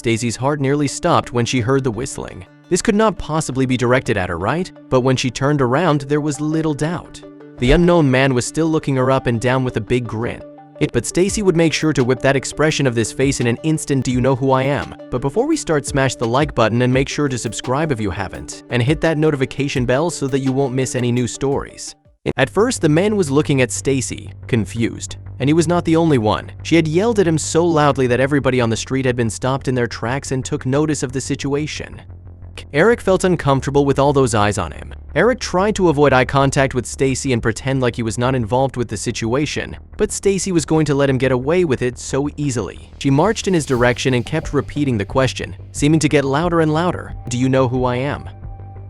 Stacy's heart nearly stopped when she heard the whistling. This could not possibly be directed at her, right? But when she turned around, there was little doubt. The unknown man was still looking her up and down with a big grin. But Stacy would make sure to whip that expression of this face in an instant. Do you know who I am? But before we start, smash the like button and make sure to subscribe if you haven't. And hit that notification bell so that you won't miss any new stories. At first, the man was looking at Stacy, confused. And he was not the only one. She had yelled at him so loudly that everybody on the street had been stopped in their tracks and took notice of the situation. Eric felt uncomfortable with all those eyes on him. Eric tried to avoid eye contact with Stacy and pretend like he was not involved with the situation, but Stacy was going to let him get away with it so easily. She marched in his direction and kept repeating the question, seeming to get louder and louder. Do you know who I am?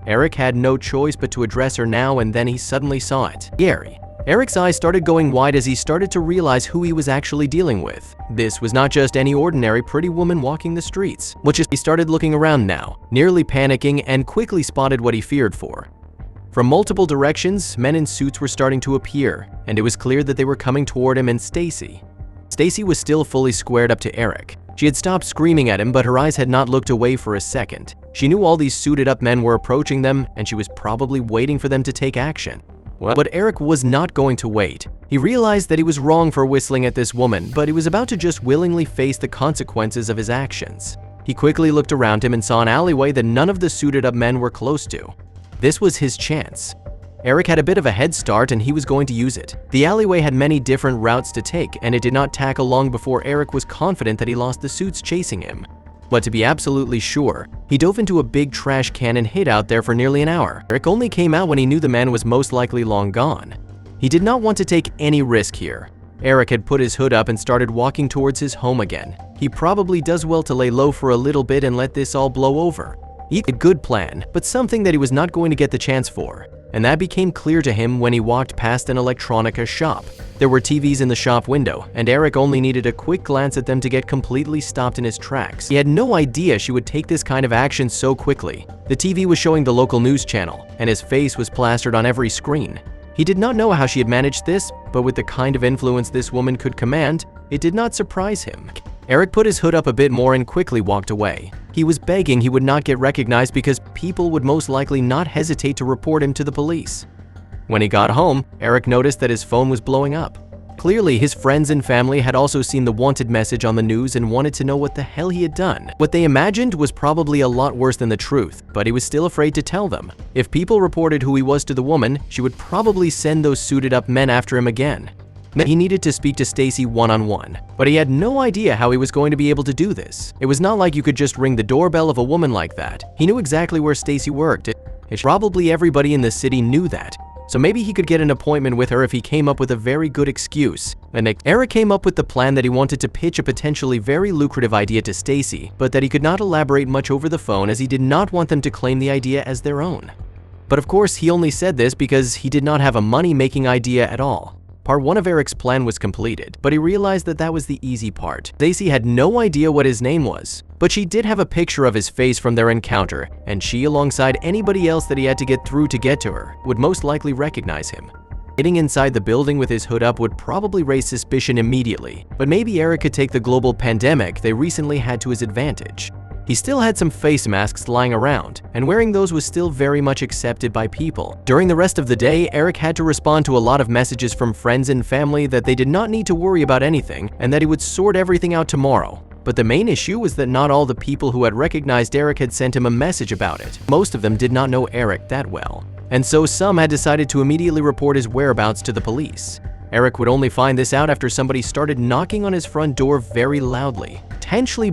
Eric had no choice but to address her now, and then he suddenly saw it. Gary. Eric's eyes started going wide as he started to realize who he was actually dealing with. This was not just any ordinary pretty woman walking the streets. He started looking around now, nearly panicking, and quickly spotted what he feared for. From multiple directions, men in suits were starting to appear, and it was clear that they were coming toward him and Stacy. Stacy was still fully squared up to Eric. She had stopped screaming at him, but her eyes had not looked away for a second. She knew all these suited up men were approaching them, and she was probably waiting for them to take action. But Eric was not going to wait. He realized that he was wrong for whistling at this woman, but he was about to just willingly face the consequences of his actions. He quickly looked around him and saw an alleyway that none of the suited up men were close to. This was his chance. Eric had a bit of a head start and he was going to use it. The alleyway had many different routes to take, and it did not tackle long before Eric was confident that he lost the suits chasing him. But to be absolutely sure, he dove into a big trash can and hid out there for nearly an hour. Eric only came out when he knew the man was most likely long gone. He did not want to take any risk here. Eric had put his hood up and started walking towards his home again. He probably does well to lay low for a little bit and let this all blow over. A good plan, but something that he was not going to get the chance for. And that became clear to him when he walked past an electronica shop. There were TVs in the shop window, and Eric only needed a quick glance at them to get completely stopped in his tracks. He had no idea she would take this kind of action so quickly. The TV was showing the local news channel, and his face was plastered on every screen. He did not know how she had managed this, but with the kind of influence this woman could command, it did not surprise him. Eric put his hood up a bit more and quickly walked away. He was begging he would not get recognized because people would most likely not hesitate to report him to the police. When he got home, Eric noticed that his phone was blowing up. Clearly, his friends and family had also seen the wanted message on the news and wanted to know what the hell he had done. What they imagined was probably a lot worse than the truth, but he was still afraid to tell them. If people reported who he was to the woman, she would probably send those suited up men after him again. He needed to speak to Stacy one-on-one, but he had no idea how he was going to be able to do this. It was not like you could just ring the doorbell of a woman like that. He knew exactly where Stacy worked. Probably everybody in the city knew that. So maybe he could get an appointment with her if he came up with a very good excuse. And Eric came up with the plan that he wanted to pitch a potentially very lucrative idea to Stacy, but that he could not elaborate much over the phone as he did not want them to claim the idea as their own. But of course, he only said this because he did not have a money-making idea at all. Part 1 of Eric's plan was completed, but he realized that that was the easy part. Stacy had no idea what his name was, but she did have a picture of his face from their encounter, and she, alongside anybody else that he had to get through to get to her, would most likely recognize him. Getting inside the building with his hood up would probably raise suspicion immediately, but maybe Eric could take the global pandemic they recently had to his advantage. He still had some face masks lying around, and wearing those was still very much accepted by people. During the rest of the day, Eric had to respond to a lot of messages from friends and family that they did not need to worry about anything and that he would sort everything out tomorrow. But the main issue was that not all the people who had recognized Eric had sent him a message about it. Most of them did not know Eric that well, and so some had decided to immediately report his whereabouts to the police. Eric would only find this out after somebody started knocking on his front door very loudly. Potentially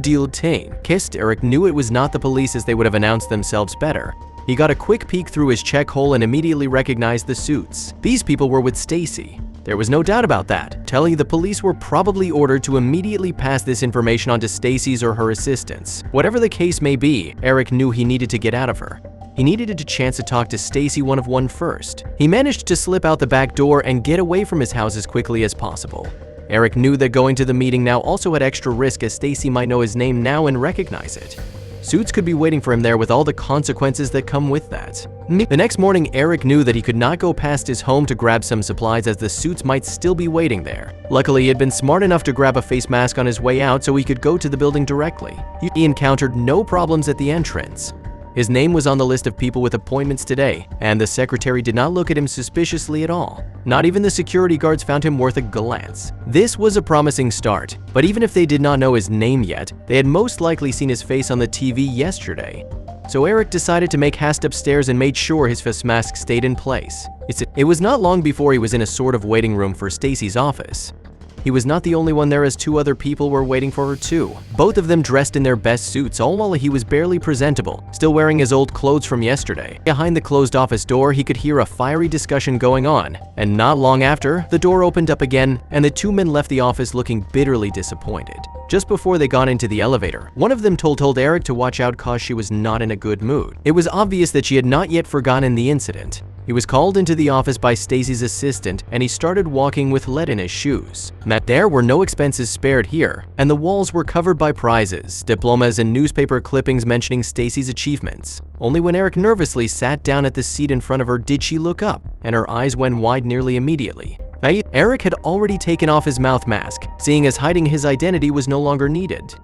kissed. Eric knew it was not the police as they would have announced themselves better. He got a quick peek through his check hole and immediately recognized the suits. These people were with Stacy. There was no doubt about that. Telling the police were probably ordered to immediately pass this information on to Stacy's or her assistants. Whatever the case may be, Eric knew he needed to get out of her. He needed a chance to talk to Stacy one-on-one first. He managed to slip out the back door and get away from his house as quickly as possible. Eric knew that going to the meeting now also had extra risk as Stacy might know his name now and recognize it. Suits could be waiting for him there with all the consequences that come with that. The next morning, Eric knew that he could not go past his home to grab some supplies as the suits might still be waiting there. Luckily, he had been smart enough to grab a face mask on his way out so he could go to the building directly. He encountered no problems at the entrance. His name was on the list of people with appointments today, and the secretary did not look at him suspiciously at all. Not even the security guards found him worth a glance. This was a promising start, but even if they did not know his name yet, they had most likely seen his face on the TV yesterday. So Eric decided to make haste upstairs and made sure his face mask stayed in place. It was not long before he was in a sort of waiting room for Stacy's office. He was not the only one there, as 2 other people were waiting for her too. Both of them dressed in their best suits, all while he was barely presentable, still wearing his old clothes from yesterday. Behind the closed office door, he could hear a fiery discussion going on, and not long after, the door opened up again and the 2 men left the office looking bitterly disappointed. Just before they got into the elevator, one of them told Eric to watch out cause she was not in a good mood. It was obvious that she had not yet forgotten the incident. He was called into the office by Stacy's assistant and he started walking with lead in his shoes. There were no expenses spared here, and the walls were covered by prizes, diplomas, and newspaper clippings mentioning Stacy's achievements. Only when Eric nervously sat down at the seat in front of her did she look up, and her eyes went wide nearly immediately. Eric had already taken off his mouth mask, seeing as hiding his identity was no longer needed.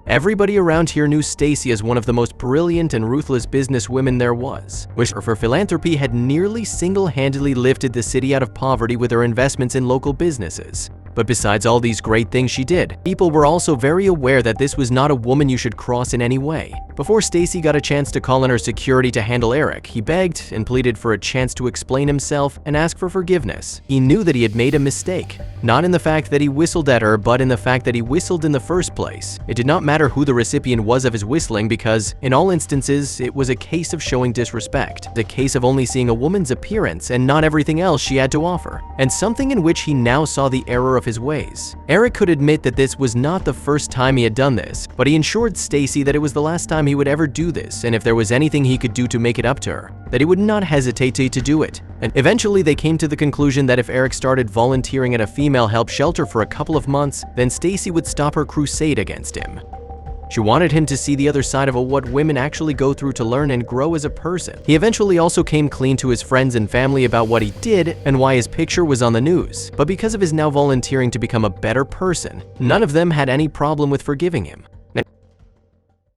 Everybody around here knew Stacy as one of the most brilliant and ruthless businesswomen there was, which for philanthropy had nearly single-handedly lifted the city out of poverty with her investments in local businesses. But besides all these great things she did, people were also very aware that this was not a woman you should cross in any way. Before Stacy got a chance to call in her security to handle Eric, he begged and pleaded for a chance to explain himself and ask for forgiveness. He knew that he had made a mistake, not in the fact that he whistled at her, but in the fact that he whistled in the first place. It did not matter who the recipient was of his whistling because, in all instances, it was a case of showing disrespect, the case of only seeing a woman's appearance and not everything else she had to offer, and something in which he now saw the error of his ways. Eric could admit that this was not the first time he had done this, but he assured Stacy that it was the last time he would ever do this, and if there was anything he could do to make it up to her, that he would not hesitate to do it. And eventually they came to the conclusion that if Eric started volunteering at a female help shelter for a couple of months, then Stacy would stop her crusade against him. She wanted him to see the other side of what women actually go through to learn and grow as a person. He eventually also came clean to his friends and family about what he did and why his picture was on the news. But because of his now volunteering to become a better person, none of them had any problem with forgiving him.